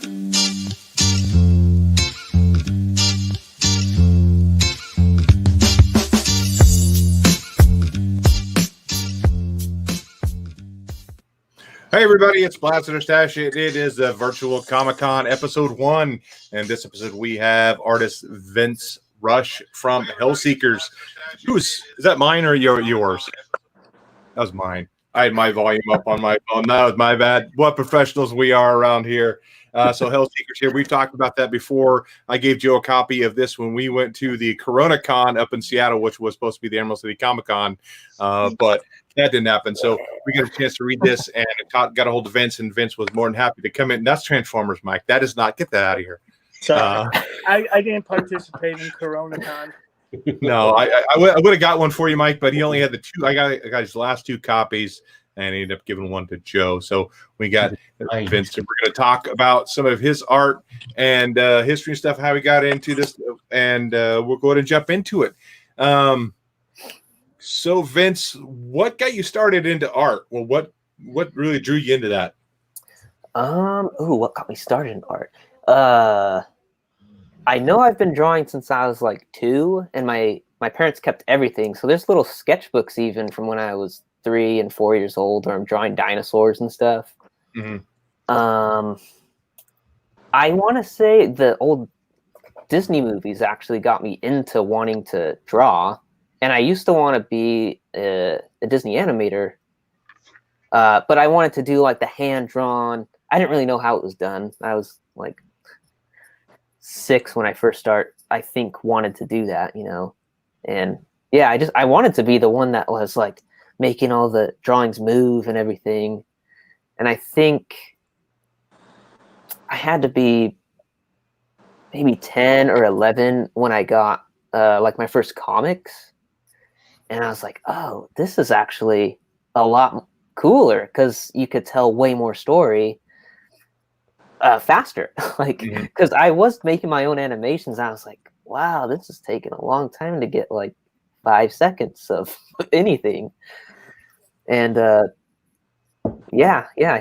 Hey everybody, it's Blasted Stash. It is the virtual Comic-Con episode 1. And this episode we have artist Vince Rush from Hellseekers. Is that mine or yours? That was mine. I had my volume up on my phone. That was my bad. What professionals we are around here. So Hellseekers here. We've talked about that before. I gave Joe a copy of this when we went to the Corona Con up in Seattle, which was supposed to be the Emerald City Comic-Con. But that didn't happen. So we got a chance to read this and got a hold of Vince, and Vince was more than happy to come in. That's Transformers, Mike. That is not. Get that out of here. Sorry. I didn't participate in Corona Con. No, I would have got one for you, Mike, but he only had the two. I got his last 2 copies, and he ended up giving one to Joe. So we got Vince, and we're going to talk about some of his art and history and stuff, how he got into this, and we'll go ahead and jump into it. So Vince, what got you started into art? Well, what really drew you into that? What got me started in art? I know I've been drawing since I was like 2, and my parents kept everything. So there's little sketchbooks even from when I was 3 and 4 years old, where I'm drawing dinosaurs and stuff. Mm-hmm. I want to say the old Disney movies actually got me into wanting to draw. And I used to want to be a Disney animator, but I wanted to do like the hand-drawn. I didn't really know how it was done. I was like 6 when I first wanted to do that, And yeah, I wanted to be the one that was like making all the drawings move and everything. And I think I had to be maybe 10 or 11 when I got like my first comics. And I was like, oh, this is actually a lot cooler because you could tell way more story faster. Because I was making my own animations. And I was like, wow, this is taking a long time to get like 5 seconds of anything. And I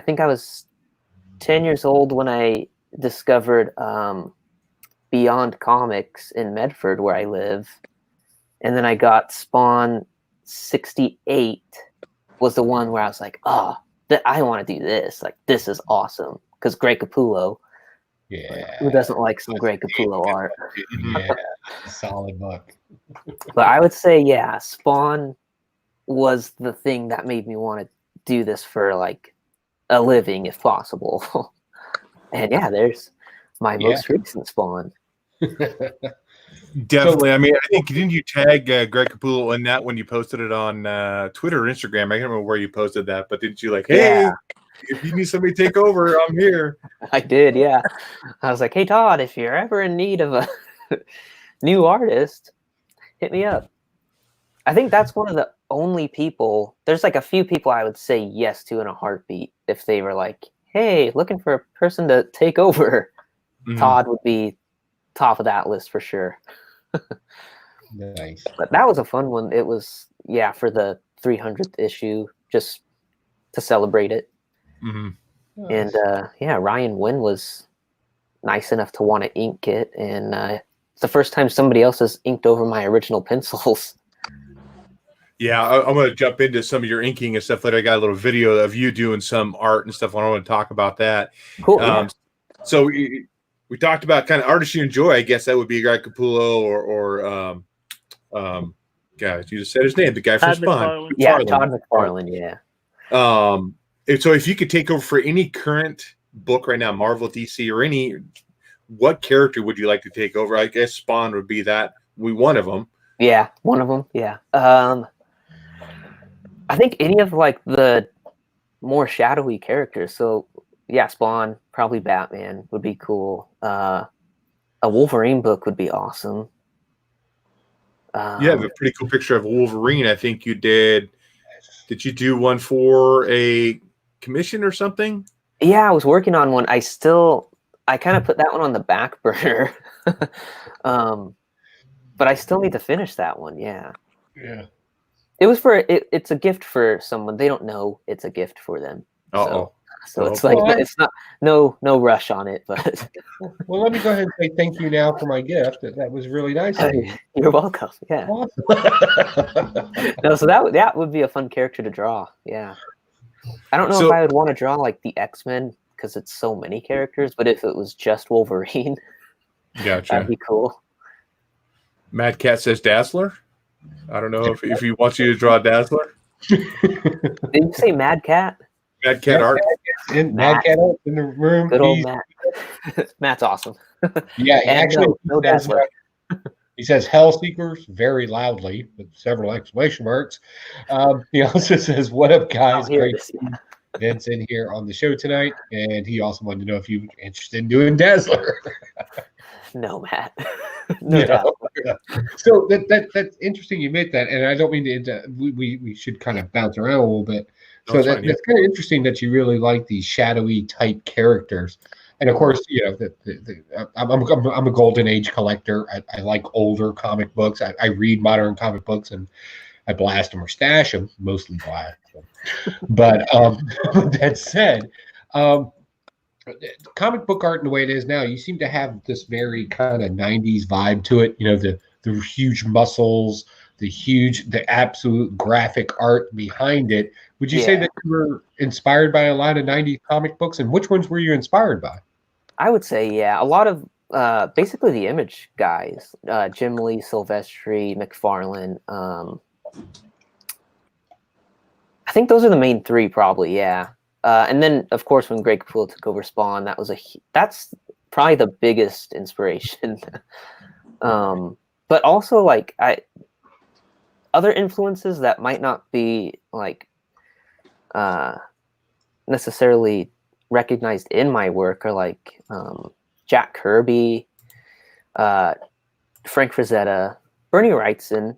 think I was 10 years old when I discovered Beyond Comics in Medford, where I live. And then I got Spawn 68 was the one where I was like, oh, I want to do this. Like, this is awesome. Because Greg Capullo. Yeah. Who doesn't like some Greg Capullo art? Yeah. Solid book. But I would say, yeah, Spawn was the thing that made me want to do this for like a living, if possible. And yeah, there's my most recent Spawn. Definitely. I mean, I think didn't you tag Greg Capullo in that when you posted it on Twitter or Instagram? I can't remember where you posted that, but didn't you like, hey, if you need somebody to take over, I'm here. I did, yeah. I was like, hey, Todd, if you're ever in need of a new artist, hit me up. I think that's one of the only people. There's like a few people I would say yes to in a heartbeat if they were like, hey, looking for a person to take over. Mm-hmm. Todd would be top of that list for sure. Nice. But that was a fun one. It was, for the 300th issue, just to celebrate it. Mm-hmm. And Ryan Wynn was nice enough to want to ink it, and it's the first time somebody else has inked over my original pencils. Yeah, I'm going to jump into some of your inking and stuff later. I got a little video of you doing some art and stuff. I want to talk about that. Cool. Yeah. So we talked about kind of artists you enjoy. I guess that would be Greg Capullo or guys, you just said his name, the guy from Spawn. Yeah, Todd McFarlane. Yeah. So if you could take over for any current book right now, Marvel, DC, or what character would you like to take over? I guess Spawn would be one of them. Yeah, one of them. Yeah. I think any of like the more shadowy characters. So yeah, Spawn, probably Batman would be cool. A Wolverine book would be awesome. You have a pretty cool picture of Wolverine. I think you did. Did you do one for a commission or something? Yeah, I was working on one. I kind of put that one on the back burner. But I still need to finish that one. Yeah. Yeah. It was it's a gift for someone. They don't know it's a gift for them. Uh-oh. So Oh, it's like boy. it's not no rush on it, but Well, let me go ahead and say thank you now for my gift. That was really nice of you. you're welcome. Yeah. Awesome. No, so that would be a fun character to draw. Yeah. I don't know if So I would want to draw like the X-Men because it's so many characters, but if it was just Wolverine, that'd gotcha. be cool. Mad Cat says Dazzler. I don't know if he wants you to draw Dazzler. Did you say Mad Cat? Mad Cat art. And Mad Cat Art in the room. Good old He's- Matt. Matt's awesome. Yeah, he And actually no says, Dazzler. he says Hellseekers very loudly with several exclamation marks. He also says, "What up, guys? Oh, here Great it is. Yeah. Vince in here on the show tonight." And he also wanted to know if you were interested in doing Dazzler. No, Matt. No Yeah. Dazzler. So that's interesting you made that, and I don't mean to. We should kind of bounce around a little bit. No, So it's fine, yeah. that's kind of interesting that you really like these shadowy type characters, and of course, you know, I'm a golden age collector. I like older comic books. I read modern comic books, and I blast them or stash them, mostly blast them. But with that said, comic book art in the way it is now, you seem to have this very kind of 90s vibe to it. You know, the huge muscles, the absolute graphic art behind it. Would you say Yeah. that you were inspired by a lot of 90s comic books, and which ones were you inspired by? I would say, yeah, a lot of basically the Image guys, Jim Lee, Silvestri, McFarlane. I think those are the main three, probably. Yeah, and then of course when Greg Capullo took over Spawn, that's probably the biggest inspiration. But also like other influences that might not be like necessarily recognized in my work are like Jack Kirby, Frank Frazetta, Bernie Wrightson.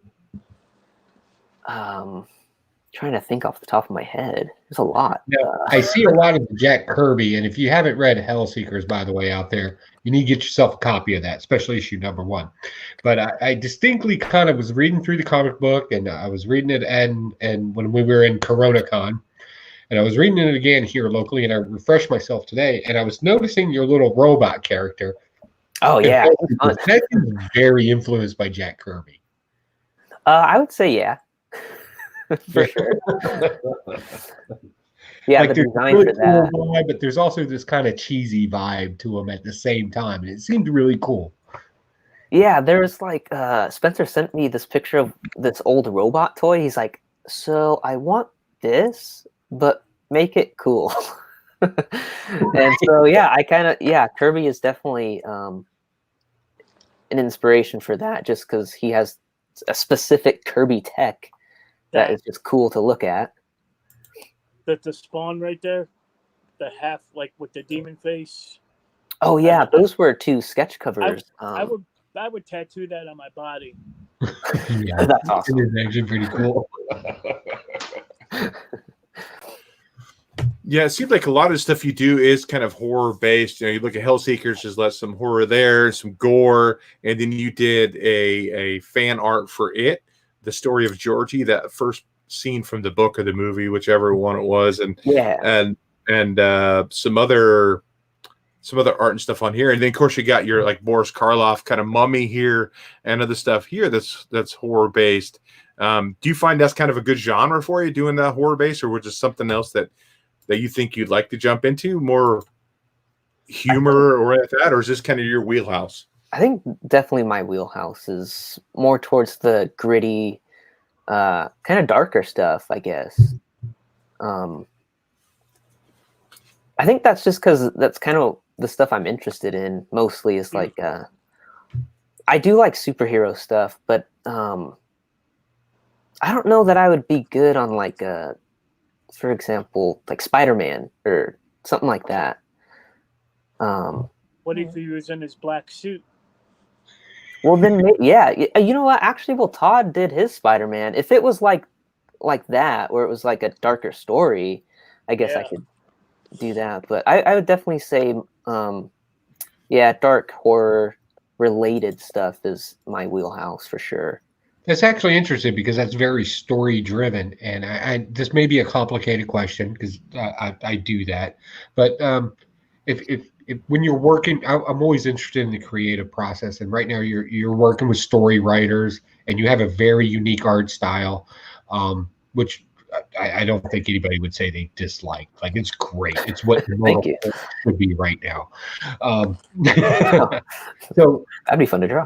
Trying to think off the top of my head. There's a lot. Now, I see a lot of the Jack Kirby, and if you haven't read Hellseekers, by the way, out there, you need to get yourself a copy of that, especially issue #1. But I distinctly kind of was reading through the comic book, and I was reading it, and when we were in CoronaCon, and I was reading it again here locally, and I refreshed myself today, and I was noticing your little robot character. Oh yeah, it's fun. That is very influenced by Jack Kirby. I would say yeah, for sure. Yeah, Like the there's design really for that. cool vibe, but there's also this kind of cheesy vibe to him at the same time, and it seemed really cool. Yeah, there's like Spencer sent me this picture of this old robot toy. He's like, so I want this, but make it cool. And so yeah, Kirby is definitely an inspiration for that, just because he has a specific Kirby tech that is just cool to look at. The Spawn right there, the half like with the demon face. Oh yeah, those were two sketch covers. I would tattoo that on my body. Yeah, That's awesome. it is actually pretty cool. Yeah, it seems like a lot of the stuff you do is kind of horror based. You know, you look at Hellseekers, there's less some horror there, some gore, and then you did a fan art for it, the story of Georgie, that first scene from the book or the movie, whichever one it was, and some other art and stuff on here, and then of course you got your like Boris Karloff kind of mummy here and other stuff here that's horror based. Do you find that's kind of a good genre for you, doing that horror based, or was it something else that you think you'd like to jump into, more humor or like that, or is this kind of your wheelhouse? I think definitely my wheelhouse is more towards the gritty, kind of darker stuff, I guess. I think that's just because that's kind of the stuff I'm interested in mostly is like, I do like superhero stuff, but I don't know that I would be good on like, for example, like Spider-Man or something like that. What if he was in his black suit? Well, then, yeah, you know what? Actually, well, Todd did his Spider-Man. If it was like that, where it was like a darker story, I guess I could do that. But I would definitely say, dark horror related stuff is my wheelhouse for sure. That's actually interesting because that's very story driven, and this may be a complicated question because I do that, but if when you're working, I'm always interested in the creative process, and right now you're working with story writers, and you have a very unique art style, which I don't think anybody would say they dislike. Like it's great. It's what Thank you. would be right now. Um, so That'd be fun to draw.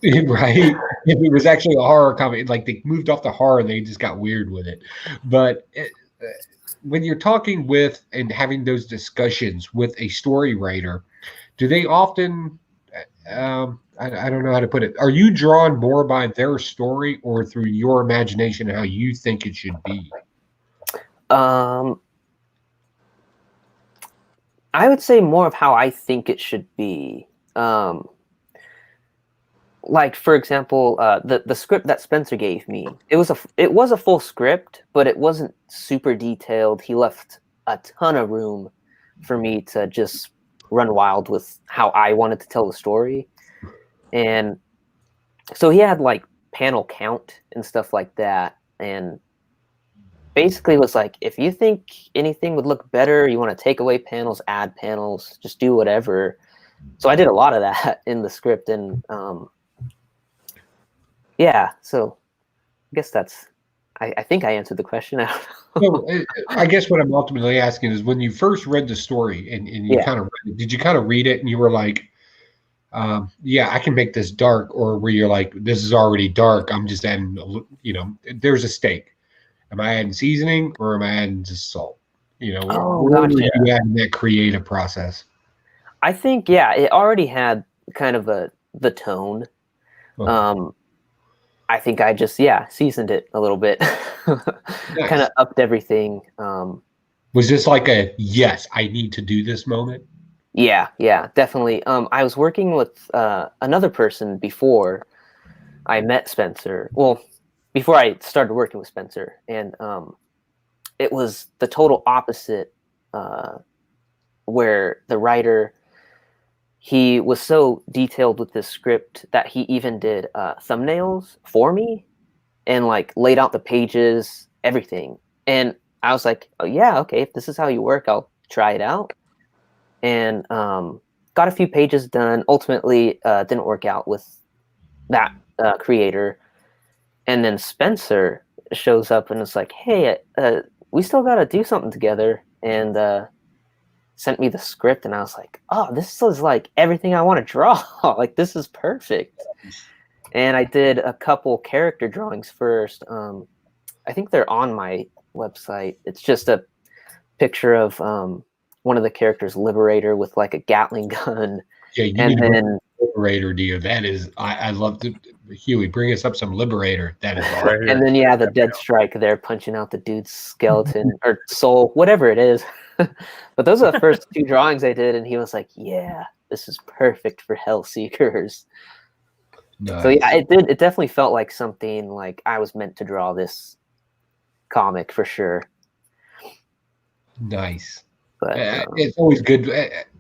right? If it was actually a horror comedy, like they moved off the horror and they just got weird with it. But when you're talking with and having those discussions with a story writer, do they often? I don't know how to put it. Are you drawn more by their story or through your imagination and how you think it should be? I would say more of how I think it should be. Like for example, the script that Spencer gave me, it was a full script, but it wasn't super detailed. He left a ton of room for me to just run wild with how I wanted to tell the story. And so he had like panel count and stuff like that. And basically was like, if you think anything would look better, you want to take away panels, add panels, just do whatever. So I did a lot of that in the script. And yeah, so I guess I think I answered the question. I don't know. So I guess what I'm ultimately asking is when you first read the story and you Yeah. kind of read it, did you kind of read it and you were like, yeah, I can make this dark, or where you're like, this is already dark. I'm just adding, there's a stake. Am I adding seasoning or am I adding just salt? Oh, where were gotcha. you at in that creative process? I think, yeah, it already had kind of the tone. Oh, I think I just, seasoned it a little bit, nice. kind of upped everything. Was this like a, yes, I need to do this moment? Yeah, definitely. I was working with another person before I met Spencer. Well, before I started working with Spencer, and it was the total opposite. Where the writer, he was so detailed with this script that he even did thumbnails for me, and like laid out the pages, everything. And I was like, oh yeah, okay, if this is how you work, I'll try it out. And got a few pages done. Ultimately, didn't work out with that creator. And then Spencer shows up and is like, "Hey, we still got to do something together." And sent me the script, and I was like, "Oh, this is like everything I want to draw. Like this is perfect." And I did a couple character drawings first. I think they're on my website. It's just a picture of one of the characters, Liberator, with like a Gatling gun. Yeah, you And need to bring then Liberator, dear. That is, I love to, Huey, bring us up some Liberator. That is Right here. and then the dead strike there punching out the dude's skeleton or soul, whatever it is. But those are the first two drawings I did, and he was like, "Yeah, this is perfect for Hellseekers." So yeah, nice. it definitely felt like something like I was meant to draw this comic for sure. Nice. But It's always good.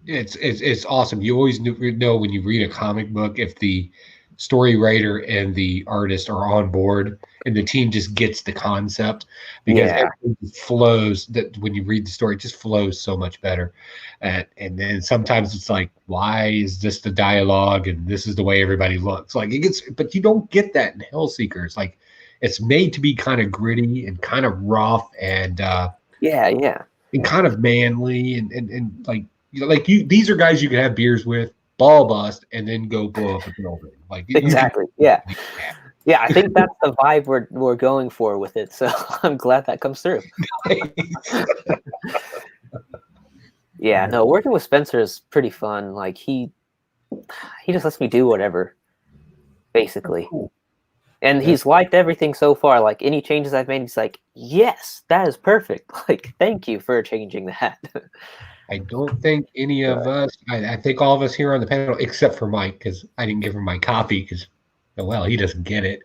It's awesome. You always know when you read a comic book if the story writer and the artist are on board and the team just gets the concept, because Yeah. everything just flows. That when you read the story, it just flows so much better. And then sometimes it's like, why is this the dialogue and this is the way everybody looks? Like it gets, but you don't get that in Hellseekers. Like it's made to be kind of gritty and kind of rough and Yeah. and kind of manly and like like you, these are guys you can have beers with, ball bust, and then go blow up a building. Like Exactly. Yeah. Yeah, I think that's the vibe we're going for with it. So I'm glad that comes through. Yeah, no, working with Spencer is pretty fun. Like he just lets me do whatever, basically. Cool. And he's liked everything so far. Like any changes I've made, he's like, "Yes, that is perfect. Like, thank you for changing that." I don't think any of us, I think all of us here on the panel, except for Mike, because I didn't give him my copy because, well, he doesn't get it.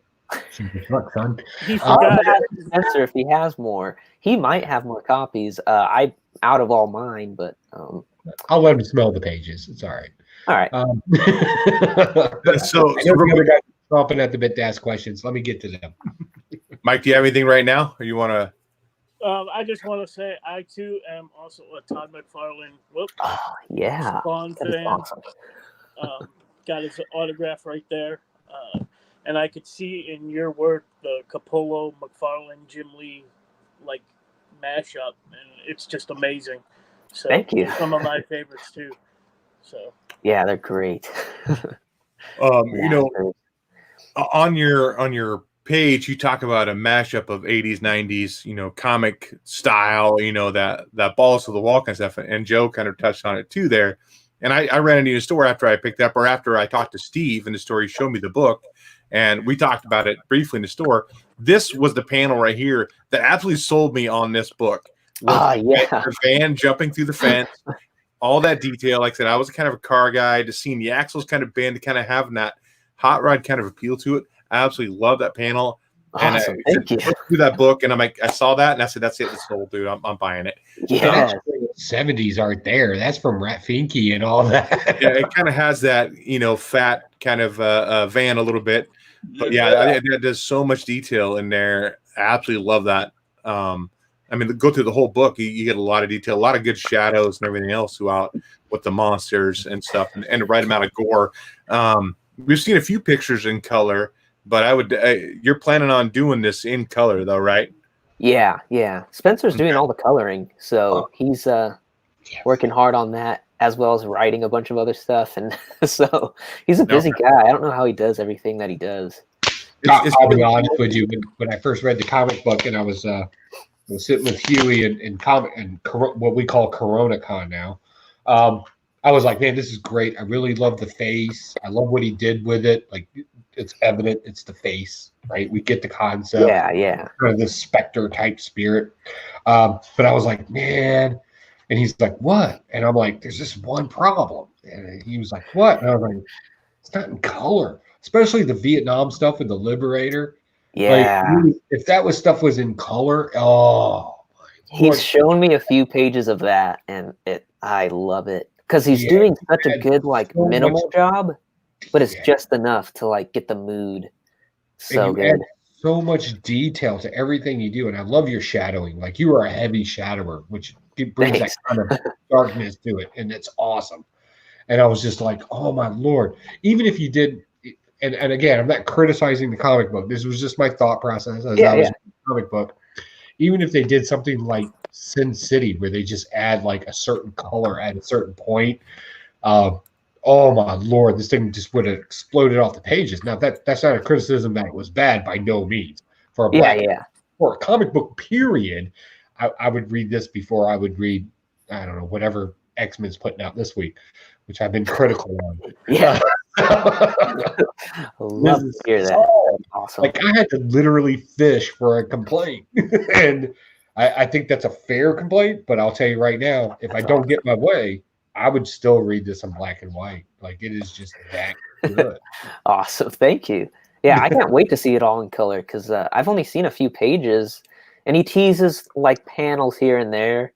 Look, son. He I'll forgot ask it. Spencer if he has more. He might have more copies. I out of all mine, but I'll let him smell the pages. It's all right. all right. So I know the other guys chomping at the bit to ask questions. Let me get to them. Mike, do you have anything right now, or you want to? I just want to say I too am also a Todd McFarlane. Oh, yeah. Spawn That is fan. awesome. Got his autograph right there, and I could see in your work the Capullo, McFarlane, Jim Lee, like mashup, and it's just amazing. So Thank you. Some of my favorites too. So Yeah, they're great. You know, on your page, you talk about a mashup of 80s, 90s, you know, comic style, you know, that balls to the wall kind of stuff. And Joe kind of touched on it too there. And I ran into a store after I picked up, or after I talked to Steve in the store. He showed me the book, and we talked about it briefly in the store. This was the panel right here that absolutely sold me on this book. The van jumping through the fence, all that detail. Like I said, I was kind of a car guy. To seeing the axles kind of bend, to kind of having that hot rod kind of appeal to it. I absolutely love that panel. Awesome. And Thank you. through that book, and I'm like, I saw that, and I said, "That's it, it's sold, dude. I'm buying it." Yeah, 70s art there. That's from Rat Finke and all that. Yeah, it kind of has that, you know, fat kind of van a little bit, but yeah, it does so much detail in there. I absolutely love that. I mean, go through the whole book, you get a lot of detail, a lot of good shadows and everything else throughout with the monsters and stuff, and the right amount of gore. We've seen a few pictures in color, but you're planning on doing this in color though, right? Yeah. Spencer's doing all the coloring, so he's working hard on that, as well as writing a bunch of other stuff. And so he's a busy guy. I don't know how he does everything that he does. I'll be honest with you. When I first read the comic book, and I was sitting with Huey in what we call Corona Con now, I was like, man, this is great. I really love the face. I love what he did with it. Like, it's evident it's the face, right? We get the concept. Yeah. Kind of this specter type spirit. But I was like, man. And he's like, what? And I'm like, there's this one problem. And he was like, what? And I was like, it's not in color, especially the Vietnam stuff with the Liberator. Yeah. Like, if that stuff was in color, he's shown me a few pages of that, and I love it because he's doing such a good minimal job, but it's just enough to like get the mood. So good. So much detail to everything you do, and I love your shadowing. Like, you are a heavy shadower, which brings that kind of darkness to it, and it's awesome. And I was just like, oh my Lord. Even if you did, and again, I'm not criticizing the comic book. This was just my thought process as I was reading the comic book. Even if they did something like Sin City, where they just add like a certain color at a certain point, oh my Lord, this thing just would have exploded off the pages. Now that's not a criticism that it was bad, by no means. For a comic book period, I would read this before I would read, I don't know, whatever X-Men's putting out this week, which I've been critical on. Yeah. Love to hear that. Awesome. Like, I had to literally fish for a complaint. And I think that's a fair complaint, but I'll tell you right now, if I don't get my way, I would still read this in black and white. Like, it is just that good. Awesome. Thank you. Yeah, I can't wait to see it all in color, because I've only seen a few pages, and he teases like panels here and there.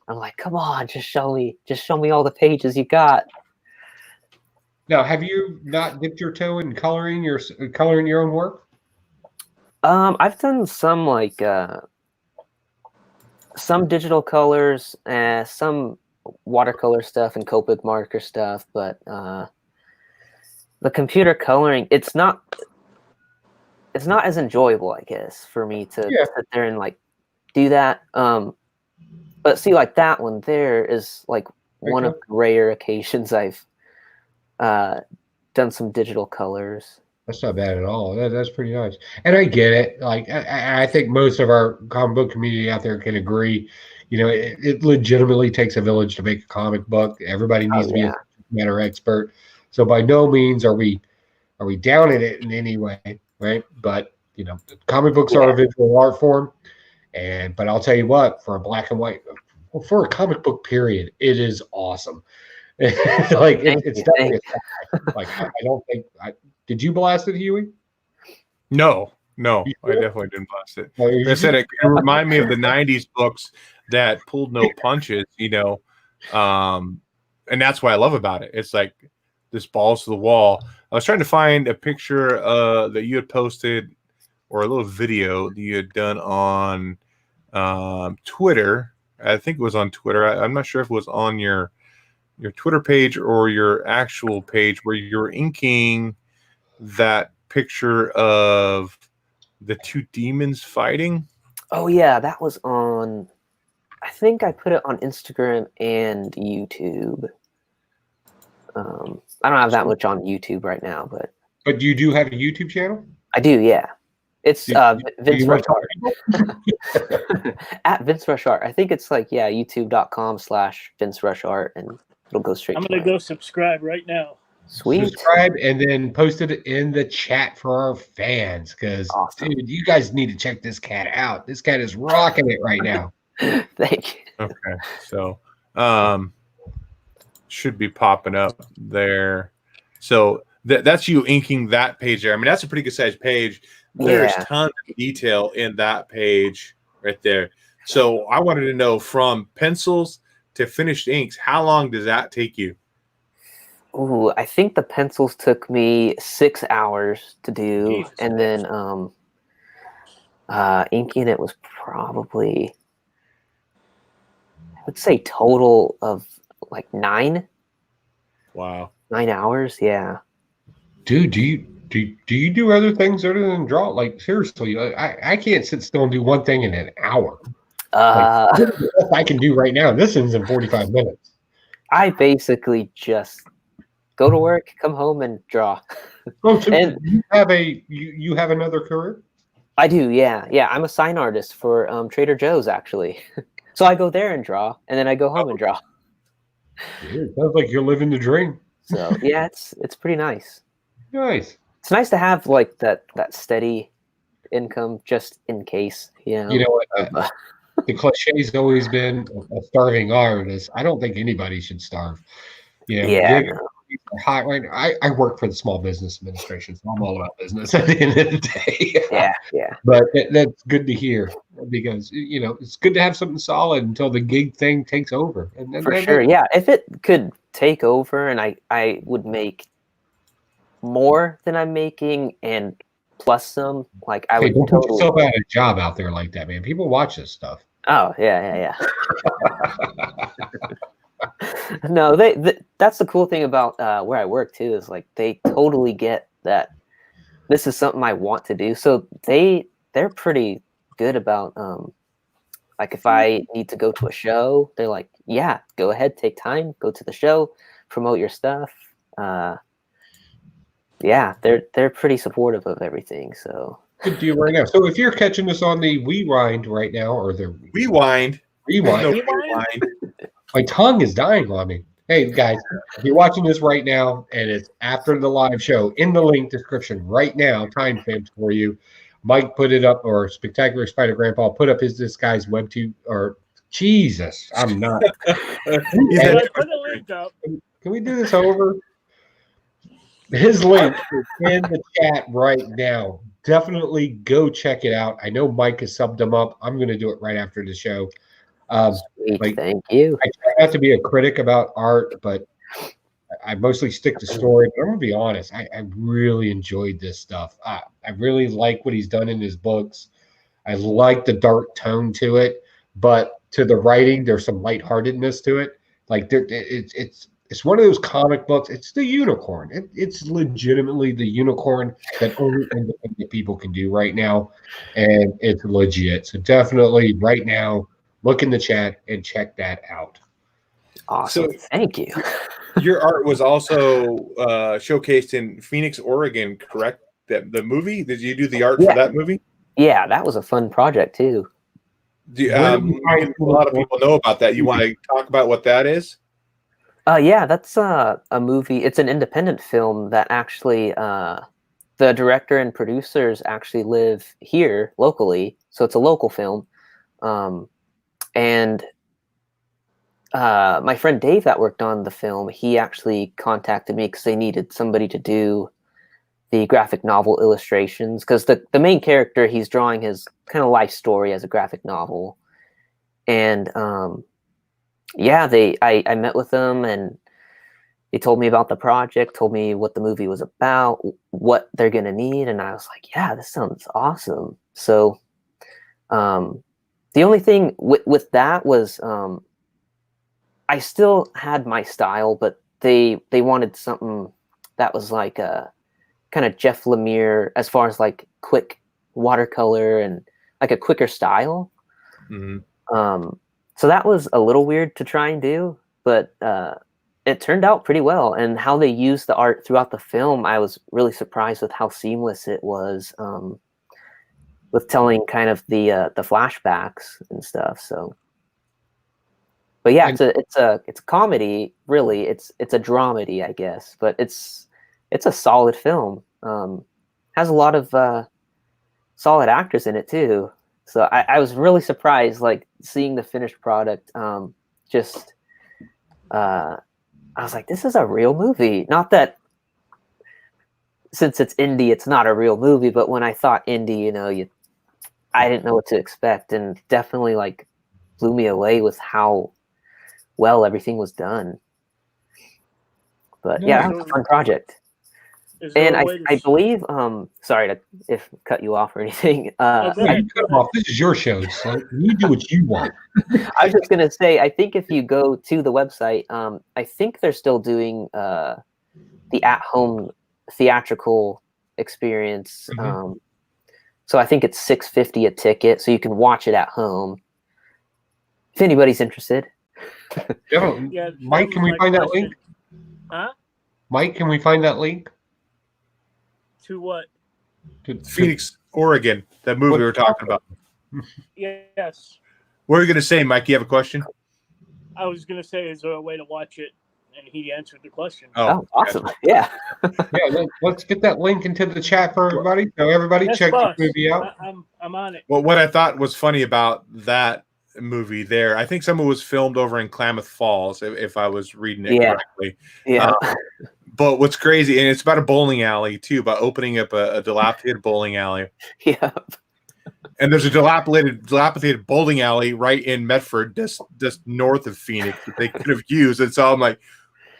I'm like, come on, just show me all the pages you got. Now, have you not dipped your toe in coloring your own work? I've done some some digital colors, some watercolor stuff and Copic marker stuff, but the computer coloring, it's not as enjoyable, I guess, for me to sit there and like do that. But see, like that one there is like one of the rare occasions I've done some digital colors. That's not bad at all. That's pretty nice. And I get it. Like, I think most of our comic book community out there can agree. You know, it legitimately takes a village to make a comic book. Everybody needs to be a matter expert. So by no means are we down in it in any way, right? But, you know, comic books are a visual art form. But I'll tell you what, for a black and white, for a comic book period, it is awesome. Like, it's definitely like, I don't think did you blast it, Huey? No, I definitely didn't blast it. Like I said, it reminded me of the '90s books that pulled no punches, you know, and that's what I love about it. It's like this balls to the wall. I was trying to find a picture that you had posted or a little video that you had done on Twitter. I think it was on Twitter. I'm not sure if it was on your Twitter page or your actual page where you're inking that picture of the two demons fighting. Oh yeah, that was on. I think I put it on Instagram and YouTube. I don't have that much on YouTube right now, but you do have a YouTube channel? I do. Yeah, it's Do Vince you Rush want Art. At Vince Rush Art. I think it's like youtube.com/Vince Rush Art, and it'll go straight. I'm to gonna my- go subscribe right now. Sweet. Subscribe and then post it in the chat for our fans because, Awesome. dude, you guys need to check this cat out. This cat is rocking it right now. Thank you. Okay, so should be popping up there. So that's you inking that page there. I mean, that's a pretty good sized page. There's Yeah. tons of detail in that page right there. So I wanted to know, from pencils to finished inks, how long does that take you? Ooh, I think the pencils took me 6 hours to do, Jesus and then inking it was probably, I would say, total of like 9 Wow. hours. Yeah. Dude, do you do other things other than draw? Like, seriously, I can't sit still and do one thing in an hour. The best I can do right now. This ends in 45 minutes. I basically just go to work, come home, and draw. Oh, so And- you have another career? I do, yeah. I'm a sign artist for Trader Joe's, actually. So I go there and draw, and then I go home and draw. Dude, sounds like you're living the dream. So yeah, it's pretty nice. Nice. It's nice to have like that steady income just in case, you know. You know what? The cliche's always been a starving artist. I don't think anybody should starve. You know, Yeah, gig are hot right now. I work for the Small Business Administration, so I'm all about business at the end of the day. yeah. But that's good to hear because, you know, it's good to have something solid until the gig thing takes over. And For sure. Yeah, if it could take over and I would make more than I'm making and plus some, like I Hey, would don't put totally. yourself out of a job out there like that, man. People watch this stuff. Oh yeah. No, that's the cool thing about where I work too, is like they totally get that this is something I want to do. So they're pretty good about like if I need to go to a show, they're like, yeah, go ahead, take time, go to the show, promote your stuff. Yeah, they're pretty supportive of everything. So Good deal right now. So if you're catching this on the rewind right now, or the Rewind. rewind, No, rewind. my tongue is dying on me. Hey guys, if you're watching this right now and it's after the live show, in the link description right now, timestamps for you. Mike put it up, or Spectacular Spider Grandpa put up this guy's webtoon, or Jesus, I'm not. He's But had- I put a link up. Can we do this over? His link is in the chat right now. Definitely go check it out. I know Mike has subbed them up. I'm going to do it right after the show. sweet, Like- thank you. I try not to be a critic about art, but I mostly stick to story. But I'm going to be honest. I really enjoyed this stuff. I really like what he's done in his books. I like the dark tone to it, but to the writing, there's some lightheartedness to it. Like it's one of those comic books. It's the unicorn. It's legitimately the unicorn that only independent people can do right now, and it's legit. So definitely right now, look in the chat and check that out. Awesome, So- thank you. Your art was also showcased in Phoenix, Oregon, correct? The movie? Did you do the art Yeah. for that movie? Yeah, that was a fun project too. A lot of people know about that. You want to talk about what that is? Yeah, that's a movie. It's an independent film that actually the director and producers actually live here locally, so it's a local film. And my friend Dave that worked on the film, he actually contacted me because they needed somebody to do the graphic novel illustrations, because the main character, he's drawing his kind of life story as a graphic novel. And yeah, I met with them, and he told me about the project, told me what the movie was about, what they're gonna need, and I was like, yeah, this sounds awesome. So the only thing with that was I still had my style, but they wanted something that was like a kind of Jeff Lemire as far as like quick watercolor and like a quicker style. So that was a little weird to try and do, but it turned out pretty well. And how they used the art throughout the film, I was really surprised with how seamless it was with telling kind of the flashbacks and stuff. So, but yeah, it's a comedy. Really, it's a dramedy, I guess, but it's a solid film. Has a lot of solid actors in it too. So I was really surprised, like seeing the finished product. I was like, this is a real movie. Not that since it's indie, it's not a real movie, but when I thought indie, I didn't know what to expect, and definitely like blew me away with how well everything was done. But yeah, it was a fun project. And I believe, sorry to cut you off or anything. Cut them off. This is your show, so you do what you want. I was just gonna say, I think if you go to the website, I think they're still doing the at-home theatrical experience. So I think it's $6.50 a ticket, so you can watch it at home if anybody's interested. Yeah, Mike, can we find that link? Huh? Mike, can we find that link? To what? To Phoenix, Oregon, that movie we were talking about. Yes. What are you going to say, Mike? You have a question? I was going to say, is there a way to watch it? And he answered the question. Oh, awesome. Yeah. Yeah, let's get that link into the chat for everybody. So everybody check the movie out. I'm on it. Well, what I thought was funny about that movie there, I think someone was filmed over in Klamath Falls, if I was reading it correctly. Yeah. But what's crazy, and it's about a bowling alley too, about opening up a dilapidated bowling alley. Yeah. And there's a dilapidated bowling alley right in Medford, just north of Phoenix that they could have used. And so I'm like,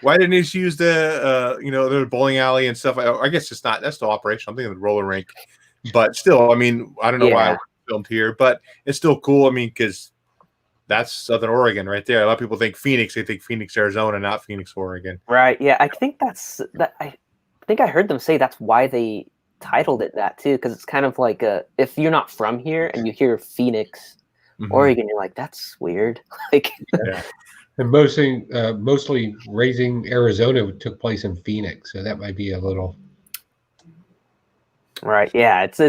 why didn't they just use the bowling alley and stuff? I guess it's not, that's still operational. I'm thinking of the roller rink, but still, I mean, I don't know why it was filmed here, but it's still cool. I mean, because that's Southern Oregon right there. A lot of people think Phoenix, they think Phoenix, Arizona, not Phoenix, Oregon. Right. Yeah. I think I think I heard them say that's why they titled it that too, because it's kind of like if you're not from here and you hear Phoenix, Oregon, you're like, that's weird. Like, and mostly Raising Arizona took place in Phoenix, so that might be a little. Right. Yeah. It's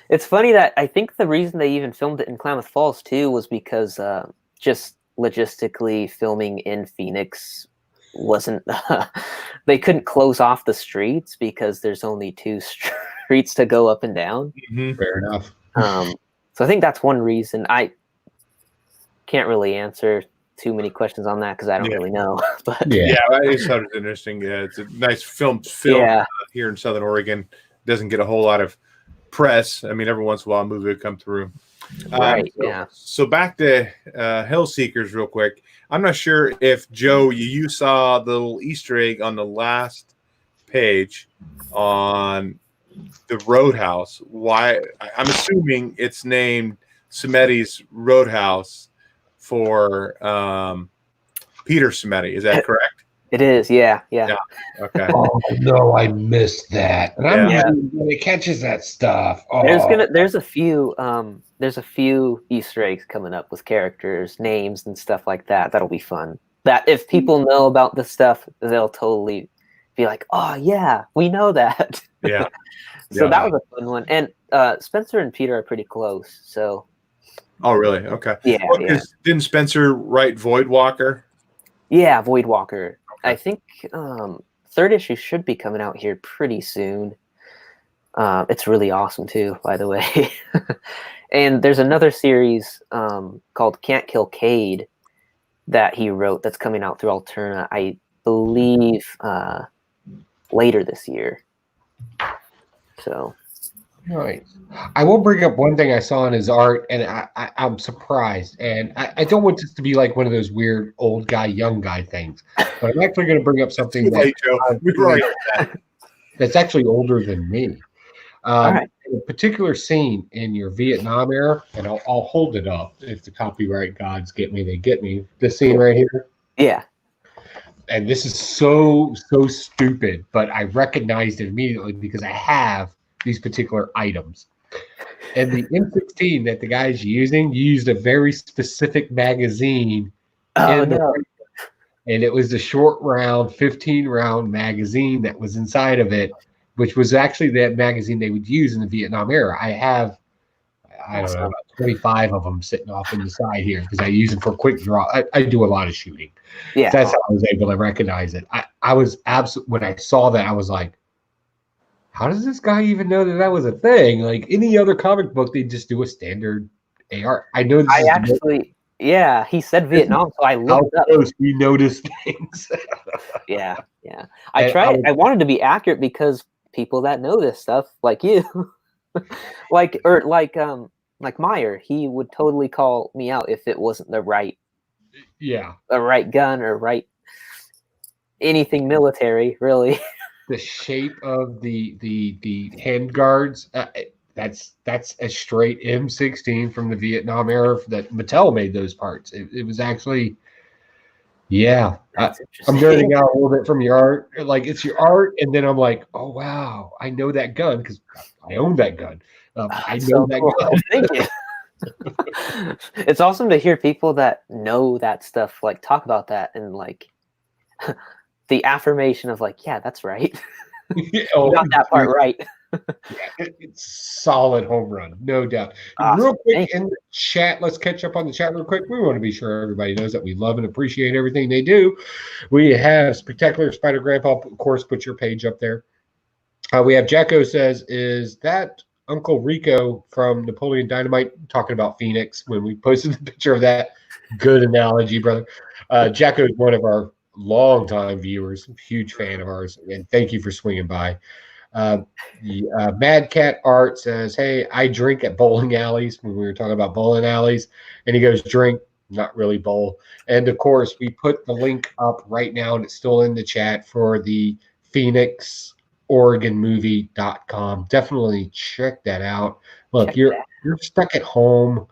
it's funny that I think the reason they even filmed it in Klamath Falls too was because just logistically filming in Phoenix wasn't they couldn't close off the streets because there's only 2 streets to go up and down. Fair enough. So I think that's one reason. I can't really answer too many questions on that because I don't really know. But I just thought it was interesting. Yeah, it's a nice film here in Southern Oregon. Doesn't get a whole lot of press. I mean, every once in a while a movie would come through. Right. So back to Hellseekers real quick. I'm not sure if Joe, you saw the little Easter egg on the last page on the Roadhouse. Why? I'm assuming it's named Smetty's Roadhouse for Peter Smetty. Is that correct? It is. Yeah. Okay. Oh no, I missed that. And I'm usually when it catches that stuff. Oh. There's a few Easter eggs coming up with characters, names, and stuff like that. That'll be fun. That if people know about this stuff, they'll totally be like, "Oh yeah, we know that." Yeah. So that was a fun one. And Spencer and Peter are pretty close. So. Oh really? Okay. Yeah. Didn't Spencer write Voidwalker? Yeah, Voidwalker. Okay. I think 3rd issue should be coming out here pretty soon. It's really awesome too, by the way. And there's another series called Can't Kill Cade that he wrote that's coming out through Alterna, I believe later this year. So Right. I will bring up one thing I saw in his art, and I'm surprised. And I don't want this to be like one of those weird old guy, young guy things, but I'm actually going to bring up something Too late, Joe. We've already that's actually older than me. All right. A particular scene in your Vietnam era, and I'll hold it up. If the copyright gods get me, they get me. This scene right here. Yeah. And this is so stupid, but I recognized it immediately because I have these particular items. And the M16 that the guy's using used a very specific magazine Oh in the no. and it was the short round 15 round magazine that was inside of it, which was actually that magazine they would use in the Vietnam era. I have, I don't know, Awesome. about 25 of them sitting off in the side here because I use them for quick draw. I do a lot of shooting. Yeah. So that's how I was able to recognize it. I was absolutely, when I saw that, I was like, how does this guy even know that that was a thing? Like any other comic book, they just do a standard AR. I know this I is actually, yeah, he said Vietnam, so I how looked up. close we notice things. Yeah, yeah. And I wanted to be accurate because people that know this stuff, like you, like Meyer, he would totally call me out if it wasn't the right gun or right anything military, really. The shape of the hand guards. That's a straight M16 from the Vietnam era that Mattel made those parts. It was actually, yeah. That's I'm interesting. nerding out a little bit from your art. Like it's your art, and then I'm like, oh wow, I know that gun because I own that gun. I know So that cool. gun. Thank you. It's awesome to hear people that know that stuff like talk about that and like the affirmation of like, yeah, that's right. You got that part right. It's solid home run, no doubt. Awesome. Real quick Thank in the chat, let's catch up on the chat real quick. We want to be sure everybody knows that we love and appreciate everything they do. We have Spectacular Spider Grandpa, of course, put your page up there. We have Jacko says, is that Uncle Rico from Napoleon Dynamite talking about Phoenix when we posted the picture of that? Good analogy, brother. Jacko is one of our longtime viewers, huge fan of ours, and thank you for swinging by. Mad Cat Art says, hey, I drink at bowling alleys when we were talking about bowling alleys. And he goes, drink, not really bowl. And of course, we put the link up right now, and it's still in the chat for the Phoenix OregonMovie.com. Definitely check that out. Look, you're stuck at home.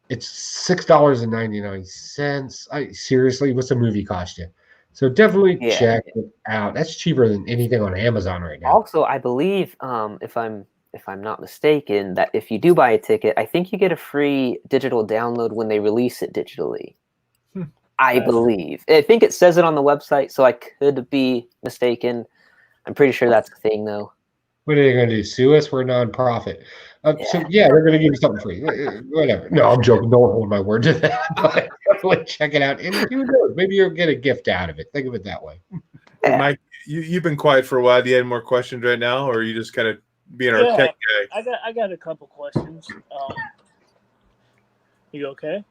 It's $6.99. Seriously, what's a movie cost you? So definitely check it out. That's cheaper than anything on Amazon right now. Also, I believe, if I'm not mistaken, that if you do buy a ticket, I think you get a free digital download when they release it digitally. I believe. I think it says it on the website, so I could be mistaken. I'm pretty sure that's the thing, though. What are they going to do? Sue us? We're a nonprofit. So, yeah, they're going to give you something free. Whatever. No, I'm joking. Don't hold my word to that. But definitely check it out. And who knows? Maybe you'll get a gift out of it. Think of it that way. Hey, Mike, you've been quiet for a while. Do you have more questions right now, or are you just kind of being our tech guy? I got a couple questions. You okay?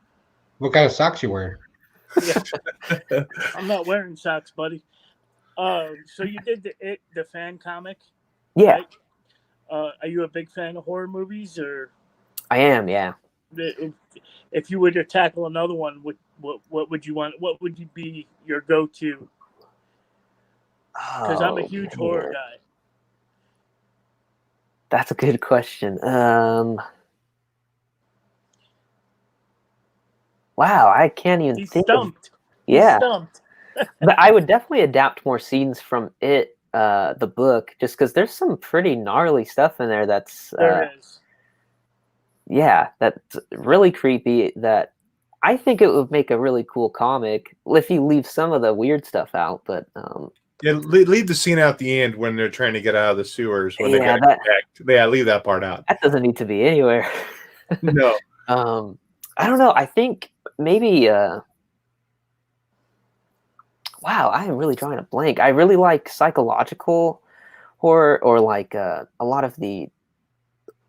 What kind of socks you wearing? Yeah. I'm not wearing socks, buddy. So you did the fan comic? Yeah. Right? Are you a big fan of horror movies, or? I am, yeah. If you were to tackle another one, what would you want? What would be your go-to? Because I'm a huge horror guy. That's a good question. Wow, I can't even He's think stumped. Yeah. He's stumped. But I would definitely adapt more scenes from it, the book, just because there's some pretty gnarly stuff in there that's there is. Yeah, that's really creepy. That I think it would make a really cool comic if you leave some of the weird stuff out. But yeah, leave the scene out at the end when they're trying to get out of the sewers. When they get attacked. Yeah, leave that part out. That doesn't need to be anywhere. No. I don't know. I think maybe. Wow, I am really drawing a blank. I really like psychological horror, or like a lot of the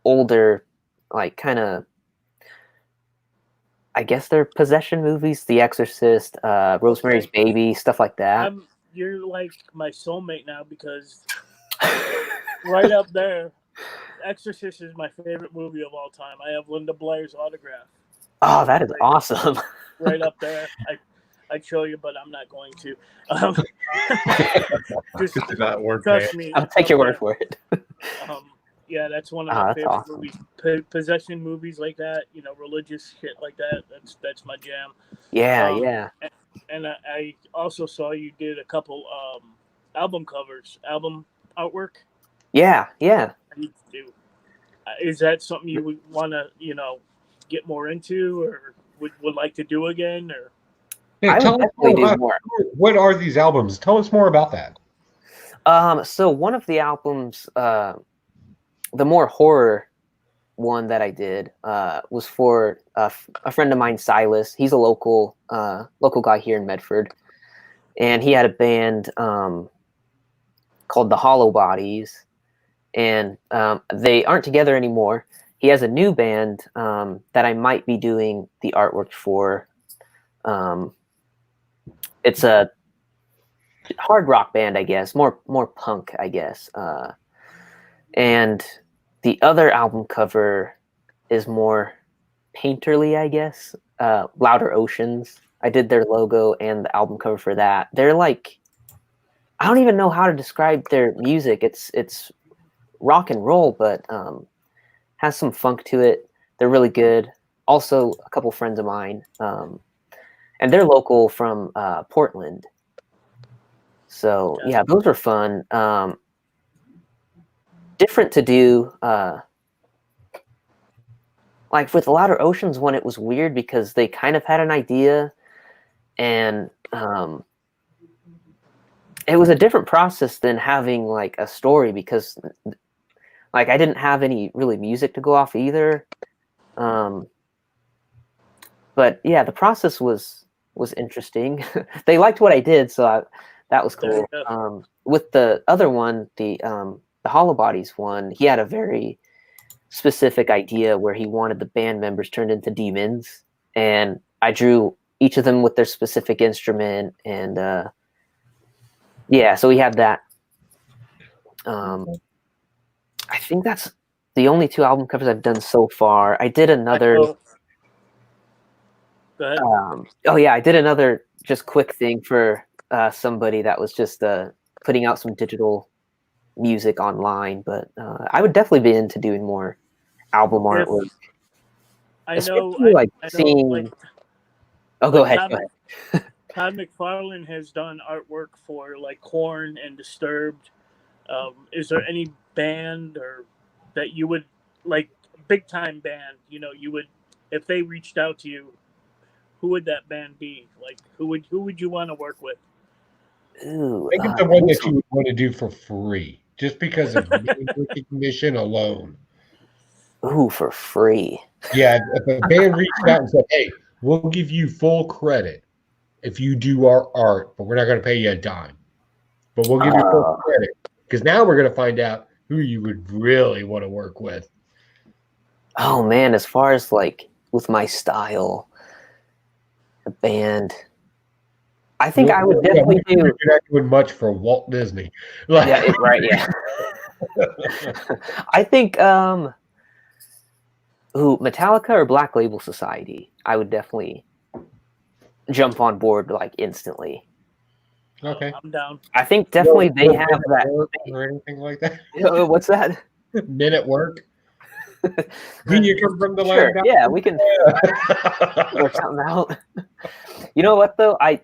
older, like kind of, I guess they're possession movies, The Exorcist, Rosemary's Baby, stuff like that. You're like my soulmate now, because right up there, Exorcist is my favorite movie of all time. I have Linda Blair's autograph. Oh, that is awesome. Right up there. I'd show you, but I'm not going to. Just It's not work, trust man. me. I'll take your word for it. Yeah, that's one of my that's favorite awesome. movies. Possession movies like that, religious shit like that. That's my jam. Yeah, yeah. And I also saw you did a couple album covers, album artwork. Yeah, yeah. Is that something you would want to, get more into, or would like to do again, or? Yeah, I tell would us definitely more do about more. what are these albums? Tell us more about that. So one of the albums, the more horror one that I did, was for a friend of mine, Silas. He's a local guy here in Medford, and he had a band called the Hollow Bodies, and they aren't together anymore. He has a new band that I might be doing the artwork for. It's a hard rock band, I guess, more punk, I guess. And the other album cover is more painterly, I guess. Louder Oceans. I did their logo and the album cover for that. They're like, I don't even know how to describe their music. It's rock and roll, but has some funk to it. They're really good. Also, a couple friends of mine, and they're local from Portland. So yeah, those were fun. Different to do. Like with Louder Oceans one, it was weird because they kind of had an idea, and it was a different process than having like a story, because like I didn't have any really music to go off either. But yeah, the process was interesting. They liked what I did, so that was cool. With the other one, the Hollow Bodies one, he had a very specific idea where he wanted the band members turned into demons, and I drew each of them with their specific instrument, and yeah, so we had that. I think that's the only 2 album covers I've done so far. I did another. Go ahead. Oh yeah, I did another just quick thing for somebody that was just putting out some digital music online, but I would definitely be into doing more album artwork. I know. Seeing. Oh, go ahead. Todd McFarlane has done artwork for like Korn and Disturbed. Is there any band or that you would like, big time band? You would, if they reached out to you, who would that band be? Like, who would you want to work with? Ooh, Think of the one that you would want to do for free, just because of name recognition alone. Ooh, for free. Yeah, if a band reached out and said, "Hey, we'll give you full credit if you do our art, but we're not going to pay you a dime, but we'll give you full credit," because now we're going to find out who you would really want to work with. Oh man, as far as like with my style, the band, I think I would definitely do. You're not doing much for Walt Disney. Yeah, right. Yeah. I think Metallica or Black Label Society. I would definitely jump on board like instantly. Okay, I'm down. I think definitely they have that or anything like that. What's that? Men at Work. Do you come from the Sure. land? Yeah, we can work something out. You know what though? I